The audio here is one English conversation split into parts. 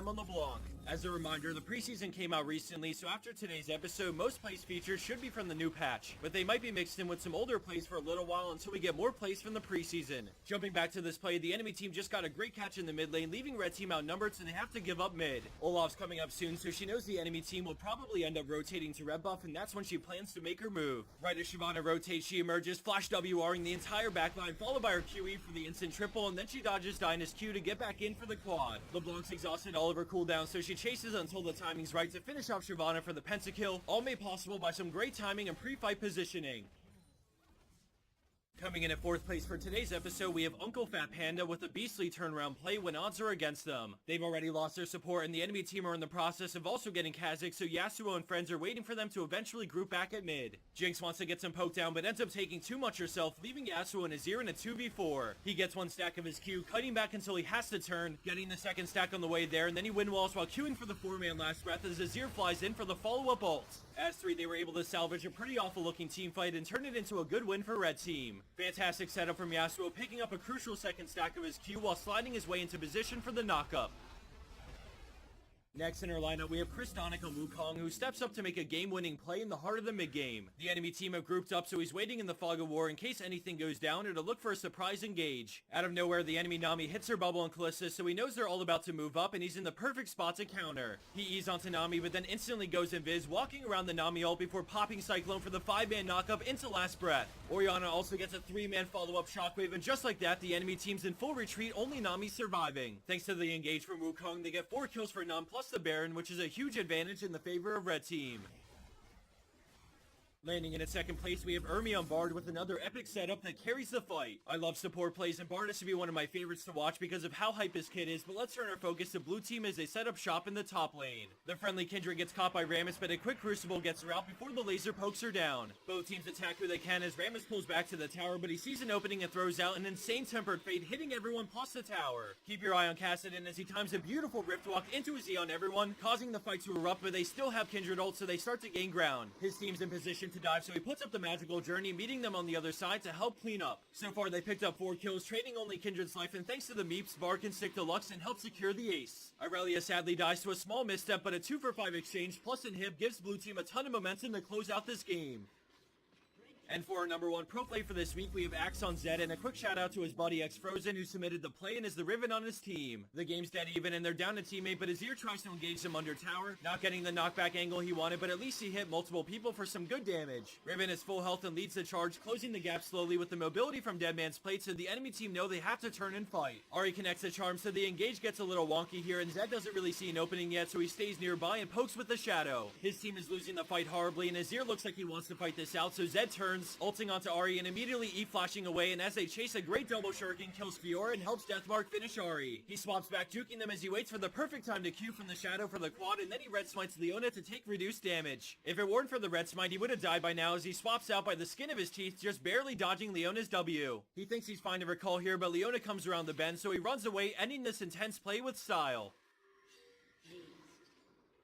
time on LeBlanc. As a reminder, the preseason came out recently, so after today's episode, most plays featured should be from the new patch, but they might be mixed in with some older plays for a little while until we get more plays from the preseason. Jumping back to this play, the enemy team just got a great catch in the mid lane, leaving red team outnumbered, so they have to give up mid. Olaf's coming up soon, so she knows the enemy team will probably end up rotating to red buff, and that's when she plans to make her move. Right as Shyvana rotates, she emerges, flash WRing the entire backline, followed by her QE for the instant triple, and then she dodges Dinah's Q to get back in for the quad. LeBlanc's exhausted all of her cooldown, so she chases until the timing's right to finish off Shyvana for the pentakill, all made possible by some great timing and pre-fight positioning. Coming in at 4th place for today's episode, we have Uncle Fat Panda with a beastly turnaround play when odds are against them. They've already lost their support, and the enemy team are in the process of also getting Kha'Zix, so Yasuo and friends are waiting for them to eventually group back at mid. Jinx wants to get some poke down, but ends up taking too much herself, leaving Yasuo and Azir in a 2v4. He gets one stack of his Q, cutting back until he has to turn, getting the second stack on the way there, and then he win walls while queuing for the 4-man last breath as Azir flies in for the follow-up ult. As 3, they were able to salvage a pretty awful looking team fight and turn it into a good win for red team. Fantastic setup from Yasuo, picking up a crucial second stack of his Q while sliding his way into position for the knockup. Next in our lineup, we have Crystonic on Wukong, who steps up to make a game-winning play in the heart of the mid-game. The enemy team have grouped up, so he's waiting in the fog of war in case anything goes down or to look for a surprise engage. Out of nowhere, the enemy Nami hits her bubble on Kalista, so he knows they're all about to move up, and he's in the perfect spot to counter. He eases onto Nami, but then instantly goes invis, walking around the Nami ult before popping Cyclone for the 5-man knockup into last breath. Orianna also gets a 3-man follow-up shockwave, and just like that, the enemy team's in full retreat, only Nami surviving. Thanks to the engage from Wukong, they get 4 kills for Nam plus the Baron, which is a huge advantage in the favor of red team. Landing in at 2nd place, we have Ermi on Bard with another epic setup that carries the fight. I love support plays, and Bard is to be one of my favorites to watch because of how hype his kit is, but let's turn our focus to blue team as they set up shop in the top lane. The friendly Kindred gets caught by Rammus, but a quick Crucible gets her out before the laser pokes her down. Both teams attack who they can as Rammus pulls back to the tower, but he sees an opening and throws out an insane Tempered Fate, hitting everyone plus the tower. Keep your eye on Kassadin as he times a beautiful Rift Walk into his E on everyone, causing the fight to erupt, but they still have Kindred ult, so they start to gain ground. His team's in position to dive, so he puts up the magical journey, meeting them on the other side to help clean up. So far, they picked up 4 kills, trading only Kindred's life, and thanks to the Meeps, Bard can stick to Lux and help secure the ace. Irelia sadly dies to a small misstep, but a 2-for-5 exchange plus inhib gives blue team a ton of momentum to close out this game. And for our number 1 pro play for this week, we have Axe on Zed, and a quick shout out to his buddy X Frozen, who submitted the play and is the Riven on his team. The game's dead even, and they're down a teammate, but Azir tries to engage them under tower, not getting the knockback angle he wanted, but at least he hit multiple people for some good damage. Riven is full health and leads the charge, closing the gap slowly with the mobility from Deadman's plate, so the enemy team know they have to turn and fight. Ahri connects the charm, so the engage gets a little wonky here, and Zed doesn't really see an opening yet, so he stays nearby and pokes with the shadow. His team is losing the fight horribly, and Azir looks like he wants to fight this out, so Zed turns, ulting onto Ahri and immediately E-flashing away, and as they chase, a great double shuriken kills Fiora and helps Deathmark finish Ahri. He swaps back, juking them as he waits for the perfect time to Q from the shadow for the quad, and then he red smites Leona to take reduced damage. If it weren't for the red smite, he would have died by now as he swaps out by the skin of his teeth, just barely dodging Leona's W. He thinks he's fine to recall here, but Leona comes around the bend, so he runs away, ending this intense play with style.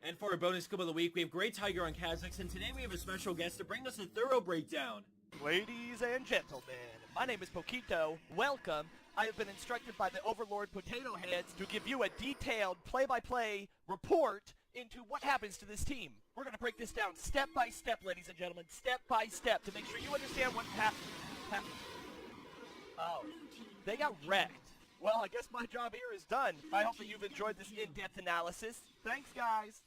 And for our bonus clip of the week, we have Great Tiger on Kha'Zix, and today we have a special guest to bring us a thorough breakdown. Ladies and gentlemen, my name is Pokito. Welcome. I have been instructed by the Overlord Potato Heads to give you a detailed play-by-play report into what happens to this team. We're going to break this down step by step, ladies and gentlemen, step by step, to make sure you understand what happened. Oh, they got wrecked. Well, I guess my job here is done. I hope that you've enjoyed this in-depth analysis. Thanks, guys.